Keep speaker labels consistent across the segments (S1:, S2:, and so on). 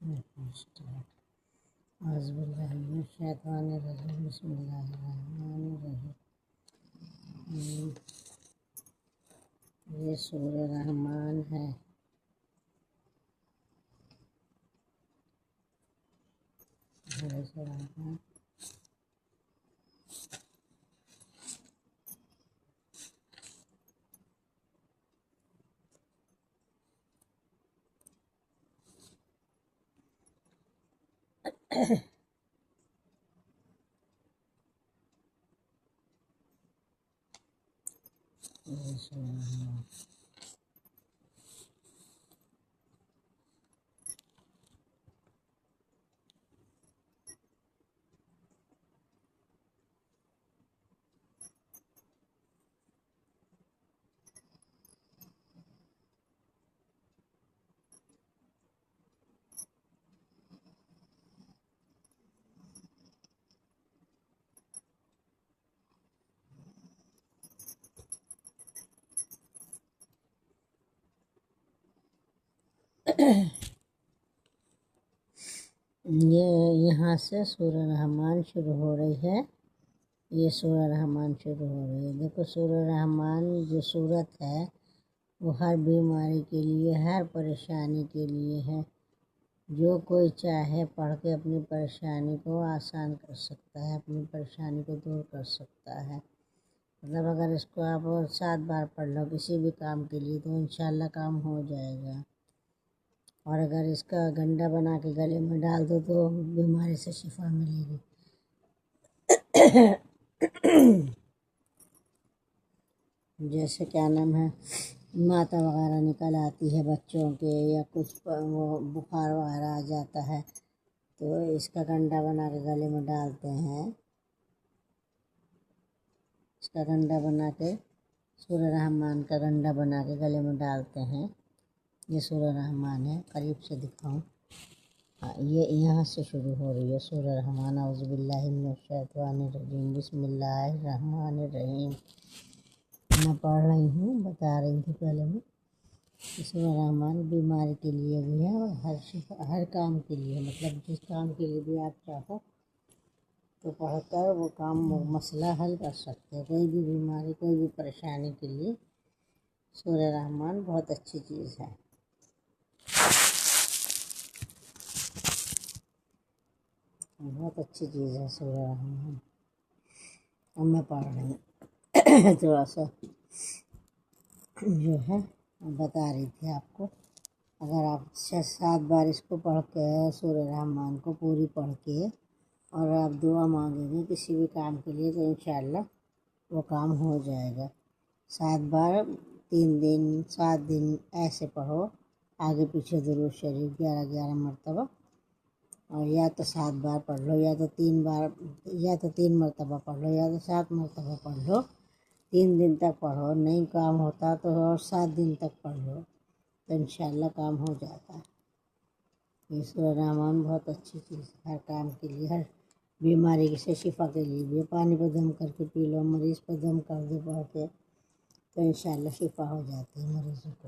S1: اعوذ باللہ من الشیطان الرجیم بسم اللہ الرحمن الرحیم۔ یہ سورہ رحمان ہے۔ یہ یہاں سے سورہ رحمان شروع ہو رہی ہے۔ یہ سورہ رحمان شروع ہو رہی ہے۔ دیکھو سورہ رحمان جو صورت ہے وہ ہر بیماری کے لیے، ہر پریشانی کے لیے ہے۔ جو کوئی چاہے پڑھ کے اپنی پریشانی کو آسان کر سکتا ہے، اپنی پریشانی کو دور کر سکتا ہے۔ مطلب اگر اس کو آپ 7 بار پڑھ لو کسی بھی کام کے لیے تو انشاءاللہ کام ہو جائے گا۔ اور اگر اس کا گنڈا بنا کے گلے میں ڈال دو تو بیماری سے شفا ملے گی۔ جیسے کیا نام ہے، ماتا وغیرہ نکل آتی ہے بچوں کے، یا کچھ وہ بخار وغیرہ آ جاتا ہے تو اس کا گنڈا بنا کے گلے میں ڈالتے ہیں۔ اس کا گنڈا بنا کے سورہ رحمان کا گنڈا بنا کے گلے میں ڈالتے ہیں۔ یہ سورہ رحمان ہے، قریب سے دکھاؤں۔ یہ یہاں سے شروع ہو رہی ہے سورہ رحمان۔ اعوذ باللہ من الشیطان الرجیم بسم اللہ الرحمن الرحیم۔ میں پڑھ رہی ہوں، بتا رہی تھی پہلے میں۔ سورہ رحمان بیماری کے لیے بھی ہے اور ہر کام کے لیے، مطلب جس کام کے لیے بھی آپ چاہو تو پڑھ کر وہ کام وہ مسئلہ حل کر سکتے ہیں۔ کوئی بھی بیماری، کوئی بھی پریشانی کے لیے سورہ رحمان بہت اچھی چیز ہے۔ بہت اچھی چیز ہے سورہ رحمان۔ اور میں پڑھ رہی ہوں تھوڑا سا جو ہے بتا رہی تھی آپ کو۔ اگر آپ 6-7 بار اس کو پڑھ کے، سورہ رحمان کو پوری پڑھ کے، اور آپ دعا مانگیں گے کسی بھی کام کے لیے تو انشاءاللہ وہ کام ہو جائے گا۔ 7 بار 3 دن 7 دن ایسے پڑھو، آگے پیچھے درود شریف 11 مرتبہ، اور یا تو 7 بار پڑھ لو، یا تو 3 بار، یا تو 3 مرتبہ پڑھ لو، یا تو 7 مرتبہ پڑھ لو۔ 3 دن تک پڑھو، نہیں کام ہوتا تو اور 7 دن تک پڑھ لو تو انشاءاللہ کام ہو جاتا ہے۔ یہ سورہ رحمان بہت اچھی چیز ہے، ہر کام کے لیے، ہر بیماری سے شفا کے لیے بھی۔ پانی پہ دم کر کے پی لو، مریض پہ دم کر دو پڑھ کے تو انشاءاللہ شفا ہو جاتی ہے مریضوں کو۔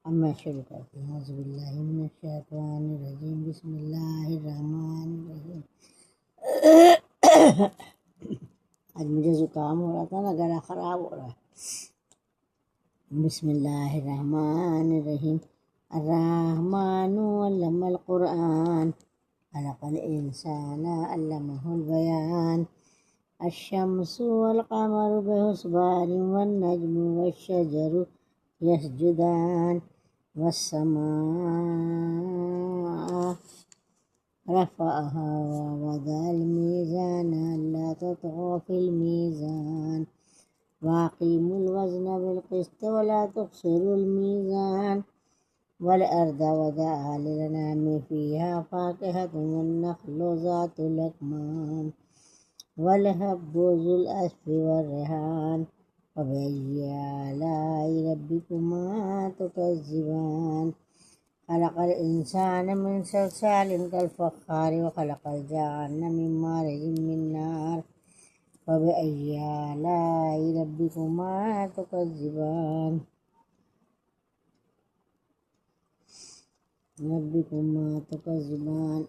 S1: اب میں شروع کرتی ہوں۔ اعوذ باللہ من الشیطان الرجیم بسم اللہ الرحمن الرحیم۔ آج مجھے زکام ہو رہا تھا نا، گلا خراب ہو رہا ہے۔ بسم اللہ الرحمن الرحیم۔ الرحمن علم القرآن، خلق الانسان علمہ البیان، الشمس والقمر بحسبان، والنجم والشجر يسجدان، والسماء رفعها ووضع الميزان ألا تطغوا في الميزان، وأقيموا الوزن بالقسط ولا تخسروا الميزان، والأرض وضعها للأنام فيها فاكهة والنخل ذات الأكمام، والحب ذو العصف والريحان، فبأي آلاء ربكما تكذبان، خلق الإنسان من صلصال كالفخار، وخلق الجان من مارج من نار، فبأي آلاء ربكما تكذبان۔ ربكما تكذبان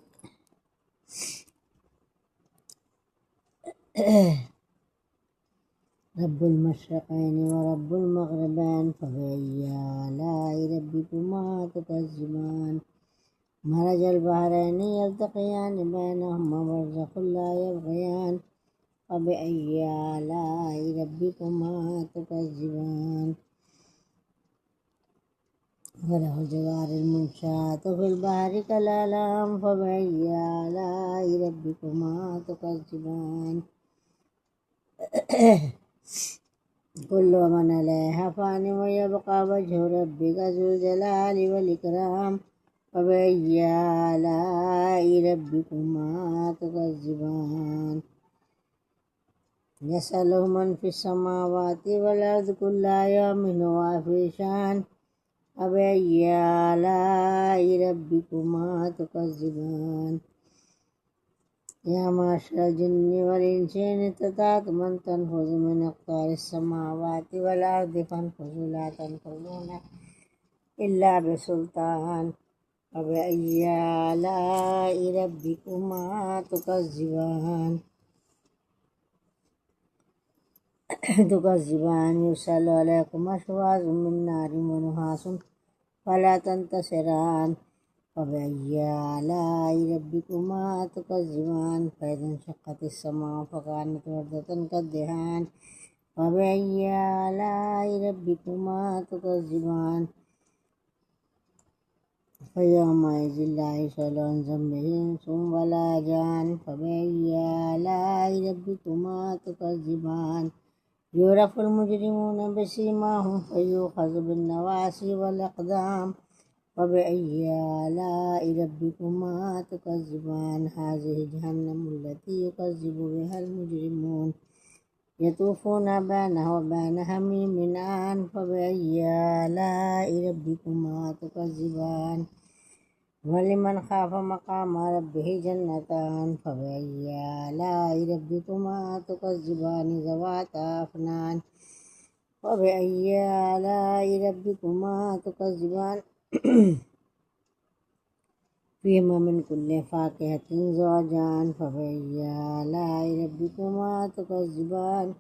S1: رب المشرقين ورب المغربين فبأي آلاء ربكما تكذبان مرج البحرين يلتقيان بينهما برزخ لا يبغيان فبأي آلاء ربكما تكذبان وله الجوار المنشآت في البحر كالأعلام فبأي آلاء ربكما تكذبان كل من عليها فان ويبقى وجه ربك ذو الجلال والإكرام فبأي آلاء ربكما تكذبان يسأله من في السماوات والأرض كل يوم هو في شأن فبأي آلاء ربكما تكذبان يا معشر الجن والإنس إن استطعتم أن تنفذوا من أقطار السماوات والأرض فانفذوا لا تنفذون إلا بسلطان فبأي آلاء ربكما تكذبان يرسل عليكم أشواظ من نار ونحاس فلا تنتصران فبأي آلاء ربكما تكذبان فإذا انشقت السماء فكانت وردة كالدهان فبأي آلاء ربكما تكذبان فيومئذ لا يسأل عن ذنبه إنس ولا جان فبأي آلاء ربكما تكذبان يعرف المجرمون بسيماهم فيؤخذ بالنواصي والأقدام فبأي آلاء ربكما تكذبان هذه جهنم التي يكذب بها المجرمون يطوفون بينها وبين حميم آن فبأي آلاء ربكما تكذبان ولمن خاف مقام ربه جنتان فبأي آلاء ربكما تكذبان ذواتا أفنان فبأي آلاء ربكما تكذبان فيهما من كل فاكهة زوجان فبأي آلاء ربكما تكذبان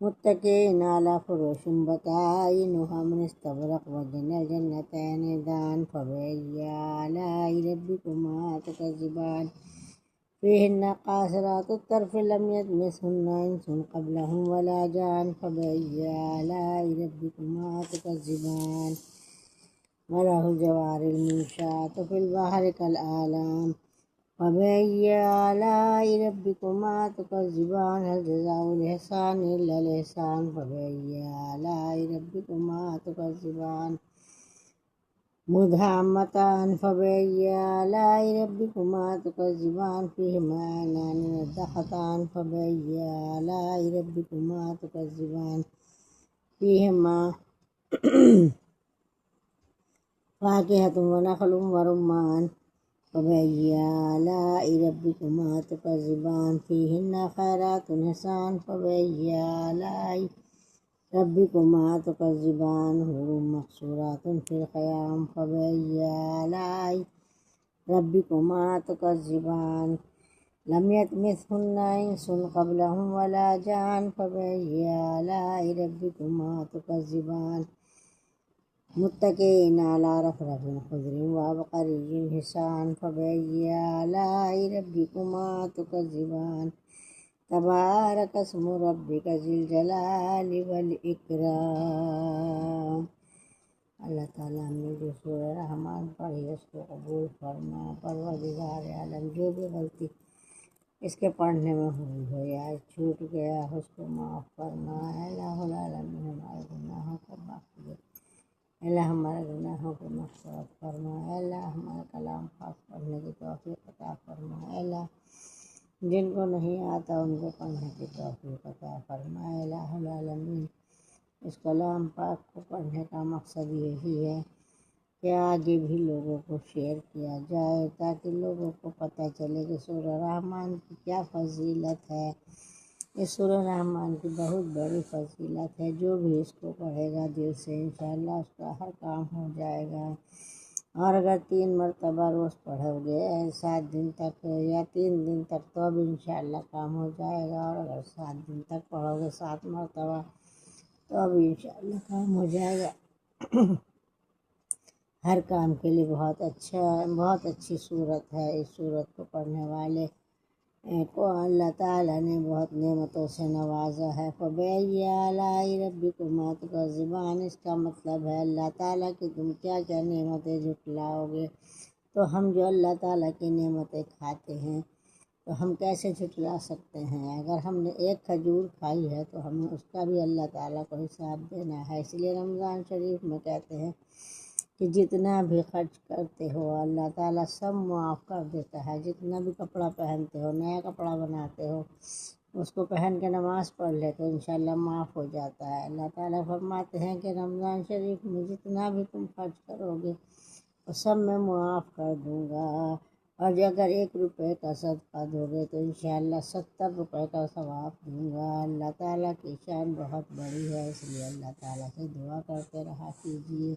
S1: متكئين على فروش بطائنها من استبرق وجنى الجنتين دان فبأي آلاء ربكما تكذبان فيهن قاصرات الطرف لم يطمثهن إنس قبلهم ولا جان فبأي آلاء ربكما تكذبان وله الجوار المنشآت في البحر كالأعلام فبأي آلاء ربكما تكذبان هل جزاء الإحسان إلا الإحسان فبأي آلاء ربكما تكذبان مدهامتان فبأي آلاء ربكما تكذبان فيهما عينان نضختان فبأي آلاء ربكما تكذبان فيهما فاكهة ونخل ورمان فبأي آلاء ربكما تكذبان فيهن خيرات حسان فبأي آلاء ربكما تكذبان حور مقصورات في الخيام فبأي آلاء ربكما تكذبان لم يطمثهن إنس قبلهم ولا جان فبأي آلاء ربكما تكذبان متكئين على رفرف خضر وعبقري حسان فبأي آلاء ربكما تكذبان تبارك اسم ربك ذی الجلال والإکرام۔ اللہ تعالیٰ ہم نے جو سورہ رحمان پڑھی اس کو قبول فرما۔ پروردگار عالم جو بھی غلطی اس کے پڑھنے میں ہوئی ہو یا چھوٹ گیا اس کو معاف فرما۔ الہ العالمین ہمارے گناہوں کو معاف کر، اللہ ہمارے گناہوں کو مغفرت فرما، اللہ ہمارا کلام خاص پڑھنے کی توفیق عطا فرما، اللہ جن کو نہیں آتا ان کو پڑھنے کی توفیق عطا فرما۔ الہ العالمین اس کلام پاک کو پڑھنے کا مقصد یہی ہے کہ آگے بھی لوگوں کو شیئر کیا جائے تاکہ لوگوں کو پتہ چلے کہ سورہ رحمان کی کیا فضیلت ہے۔ اس سورہ رحمان کی بہت بڑی فضیلت ہے، جو بھی اس کو پڑھے گا دل سے انشاءاللہ اس کا ہر کام ہو جائے گا اور اگر 3 مرتبہ روز پڑھو گے 7 دن تک یا 3 دن تک تو اب انشاءاللہ کام ہو جائے گا، اور اگر 7 دن تک پڑھو گے 7 مرتبہ تو اب انشاءاللہ کام ہو جائے گا۔ ہر کام کے لیے بہت اچھی صورت ہے۔ اس صورت کو پڑھنے والے کو اللہ تعالیٰ نے بہت نعمتوں سے نوازا ہے۔ فَبِأَيِّ آلَاءِ رَبِّكُمَا تُكَذِّبَانِ، اس کا مطلب ہے اللہ تعالیٰ کی تم کیا کیا نعمتیں جھٹلاؤ گے۔ تو ہم جو اللہ تعالیٰ کی نعمتیں کھاتے ہیں تو ہم کیسے جھٹلا سکتے ہیں؟ اگر ہم نے ایک کھجور کھائی ہے تو ہمیں اس کا بھی اللہ تعالیٰ کو حساب دینا ہے۔ اس لیے رمضان شریف میں کہتے ہیں کہ جتنا بھی خرچ کرتے ہو اللہ تعالیٰ سب معاف کر دیتا ہے۔ جتنا بھی کپڑا پہنتے ہو، نیا کپڑا بناتے ہو، اس کو پہن کے نماز پڑھ لے تو انشاءاللہ معاف ہو جاتا ہے۔ اللہ تعالیٰ فرماتے ہیں کہ رمضان شریف میں جتنا بھی تم خرچ کرو گے وہ سب میں معاف کر دوں گا، اور اگر 1 روپے کا صدقہ دو گے تو انشاءاللہ 70 روپے کا ثواب دوں گا۔ اللہ تعالیٰ کی شان بہت بڑی ہے، اس لیے اللہ تعالیٰ سے دعا کرتے رہا کیجیے،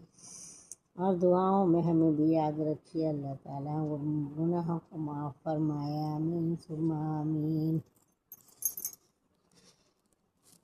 S1: اور دعاؤں میں ہمیں بھی یاد رکھیے۔ اللہ تعالیٰ وہ گناہوں کو معاف فرمائے، آمین ثم آمین۔